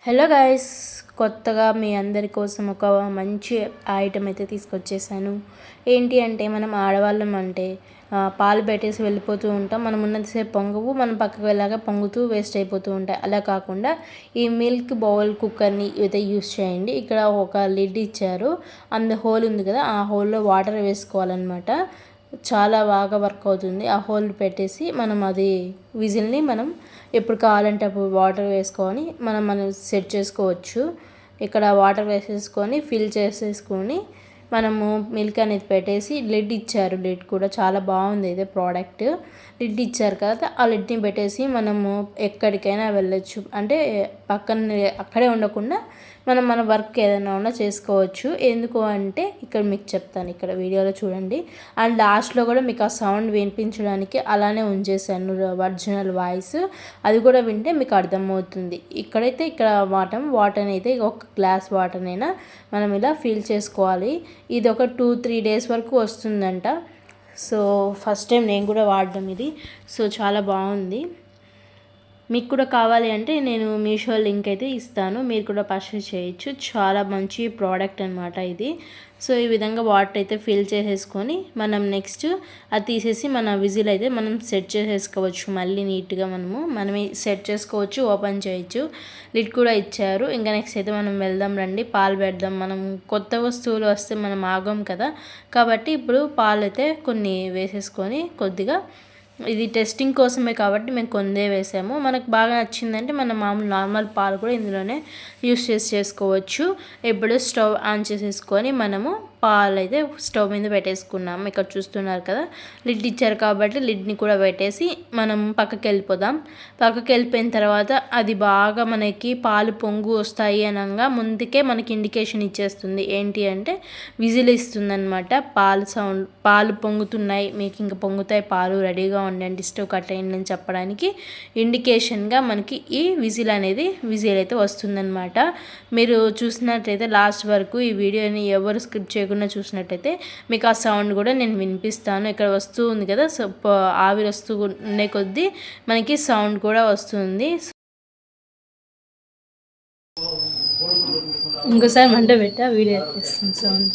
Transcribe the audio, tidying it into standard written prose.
Hello guys, కొత్తగా మీ అందరి కోసం ఒక మంచి ఐటమ్ అయితే తీసుకొచ్చేసాను. ఏంటి అంటే మనం ఆడవాళ్ళం అంటే పాలు పెట్టేసి వెళ్ళిపోతూ ఉంటాం. మనం ఉన్నంతసేపు పొంగవు, మనం పక్కకు వెళ్ళాక పొంగుతూ వేస్ట్ అయిపోతూ ఉంటాయి. అలా కాకుండా ఈ మిల్క్ బౌల్ కుక్కర్ని అయితే యూస్ చేయండి. ఇక్కడ ఒక లిడ్ ఇచ్చారు, అందు హోల్ ఉంది కదా, ఆ హోల్లో వాటర్ వేసుకోవాలన్నమాట. చాలా బాగా వర్క్ అవుతుంది. ఆ హోల్ పెట్టేసి మనం అది విజిల్ని మనం ఎప్పుడు కావాలంటే అప్పుడు వాటర్ వేసుకొని మనం సెట్ చేసుకోవచ్చు. ఇక్కడ వాటర్ వేసేసుకొని ఫిల్ చేసేసుకొని మనము మిల్క్ అనేది పెట్టేసి లిడ్ ఇచ్చారు. లిడ్ కూడా చాలా బాగుంది. అయితే ప్రోడక్ట్ లిడ్ ఇచ్చారు కదా, ఆ లిడ్ని పెట్టేసి మనము ఎక్కడికైనా వెళ్ళొచ్చు. అంటే పక్కన అక్కడే ఉండకుండా మన వర్క్ ఏదైనా ఉన్నా చేసుకోవచ్చు. ఎందుకు అంటే ఇక్కడ మీకు చెప్తాను, ఇక్కడ వీడియోలో చూడండి. అండ్ లాస్ట్లో కూడా మీకు ఆ సౌండ్ వినిపించడానికి అలానే ఉంచేసాను ఒరిజినల్ వాయిస్. అది కూడా వింటే మీకు అర్థమవుతుంది. ఇక్కడైతే ఇక్కడ వాటర్ అయితే ఒక గ్లాస్ వాటర్ అయినా మనం ఇలా ఫిల్ చేసుకోవాలి. ఇది ఒక 2-3 డేస్ వరకు వస్తుందంట. సో ఫస్ట్ టైం నేను కూడా వాడడం ఇది. సో చాలా బాగుంది. మీకు కూడా కావాలి అంటే నేను మీషో లింక్ అయితే ఇస్తాను, మీరు కూడా పర్చేస్ చేయొచ్చు. చాలా మంచి ప్రోడక్ట్ అనమాట ఇది. సో ఈ విధంగా వాటర్ అయితే ఫిల్ చేసేసుకొని మనం నెక్స్ట్ అది తీసేసి మన విజిల్ అయితే మనం సెట్ చేసేసుకోవచ్చు. మళ్ళీ నీట్గా మనమే సెట్ చేసుకోవచ్చు, ఓపెన్ చేయొచ్చు. లిడ్ కూడా ఇచ్చారు. ఇంకా నెక్స్ట్ అయితే మనం వెళ్దాం రండి, పాలు పెడదాం. మనం కొత్త వస్తువులు వస్తే మనం ఆగం కదా, కాబట్టి ఇప్పుడు పాలు అయితే కొన్ని వేసేసుకొని కొద్దిగా, ఇది టెస్టింగ్ కోసమే కాబట్టి మేము కొందే వేసాము. మనకు బాగా నచ్చిందంటే మనం మామూలు నార్మల్ పాలు కూడా ఇందులోనే యూస్ చేసుకోవచ్చు. ఇప్పుడు స్టవ్ ఆన్ చేసేసుకొని మనము పాలు అయితే స్టవ్ మీద పెట్టేసుకున్నాము. ఇక్కడ చూస్తున్నారు కదా, లిడ్ ఇచ్చారు కాబట్టి లిడ్ని కూడా పెట్టేసి మనం పక్కకి వెళ్ళిపోదాం. పక్కకి వెళ్ళిపోయిన తర్వాత అది బాగా మనకి పాలు పొంగు వస్తాయి అనగా ముందుకే మనకి ఇండికేషన్ ఇచ్చేస్తుంది. ఏంటి అంటే విజిల్ ఇస్తుంది అనమాట. పాలు పొంగుతున్నాయి, మీకు ఇంకా పొంగుతాయి పాలు, రెడీగా ఉండండి, స్టవ్ కట్టేయండి అని చెప్పడానికి ఇండికేషన్గా మనకి ఈ విజిల్ అయితే వస్తుందన్నమాట. మీరు చూసినట్లయితే లాస్ట్ వరకు ఈ వీడియోని ఎవరు స్కిప్ చేయకుండా చూసినట్టయితే మీకు ఆ సౌండ్ కూడా నేను వినిపిస్తాను. ఇక్కడ వస్తూ ఉంది కదా, సో ఆవిరి వస్తూ ఉండే కొద్దీ మనకి సౌండ్ కూడా వస్తుంది. ఇంకోసారి మంట పెట్టా వీడియో చేస్తుంది సౌండ్.